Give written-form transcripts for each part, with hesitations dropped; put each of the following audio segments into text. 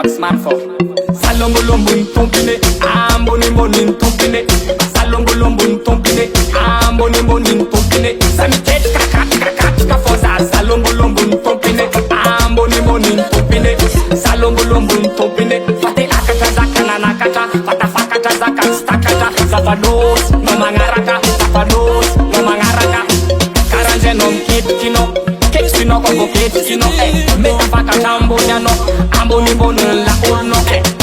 Maxman for Salongolombun tompine, ambonibonin tompine, Salongolombun tompine, ambonibonin tompine, Samiket kakaka fosa, Salongolombun tompine, ambonibonin tompine, Salongolombun tompine, Fate akata zakana nakata, Fata fakata zakat stakata, Zafados, no mangaraka, Zafados, no mangaraka, Karanje non kino. Kino kongo kino meka faka tambonyano amboni bono la ulno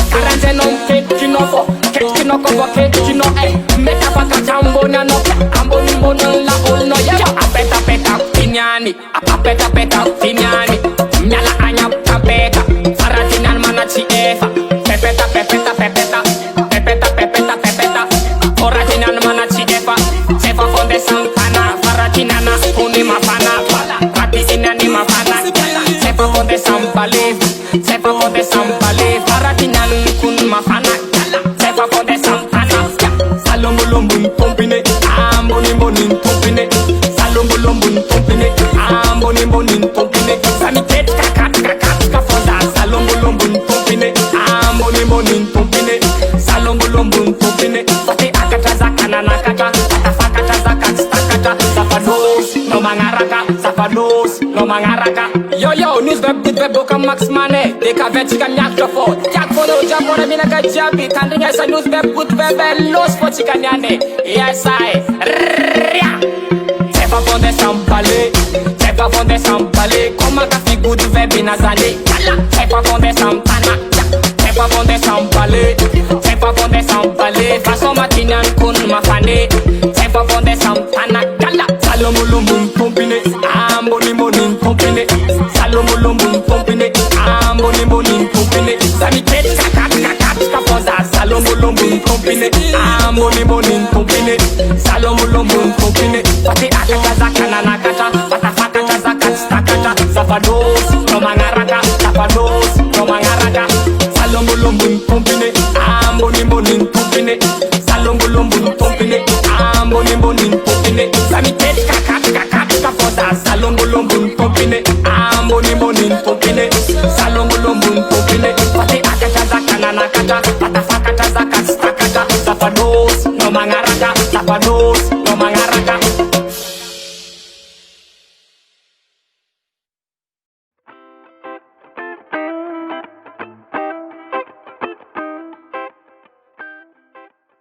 karanje non kino fo kino kongo kino meka faka tambonyano amboni bono la ulno ya apeta peta tinyani nyala anya tapeka faratinan manachi efa pepeta oratinan manachi efa sefa fonde sampana faratinana kuni mafana Sepa pode sampale, faratinan kun mafana. Sepa pode sampana. Salongolombun tompine, ambonibonin tompine. Salongolombun tompine, ambonibonin tompine. Samiket kakat kafosa. Salongolombun tompine, ambonibonin tompine. Salongolombun tompine. Fate akata zakana nakata, fakata zakat stakata. Zafados, no mangaraka, zafados, no mangaraka. Yo, news web good web boka Max Mane. They can vet chicken yak to for. Jack for no jump on a minute jabi. Tanding as a news web good web lost for chicken yane. Yes, I. Sepa fonde sampale. Sepa fonde sampale. Come a fi good web in a zane. Sepa fonde sampana. Sepa fonde sampale. Sepa fonde sampale. Faso matinan kun mafane. Sepa fonde sampana. Salomulumun tompine. Ambonibonin tompine. Salomulumun tompine, ambonibonin tompine. Samiket kakat kafosa. Salomulumun tompine, ambonibonin tompine. Salomulumun tompine. Fate akata zakana nakata, fata fakata zakat stakata. Zafados, no mangaraka, zafados, no mangaraka. Salomulumun tompine, ambonibonin tompine. Salomulumun tompine, ambonibonin tompine. Samiket kakat kafosa. Salomulumun tompine. Ambonibonin tompine, salongolombun tompine. Fate akata zakana nakata, fata fakata zakat stakata. Zafados, no mangara.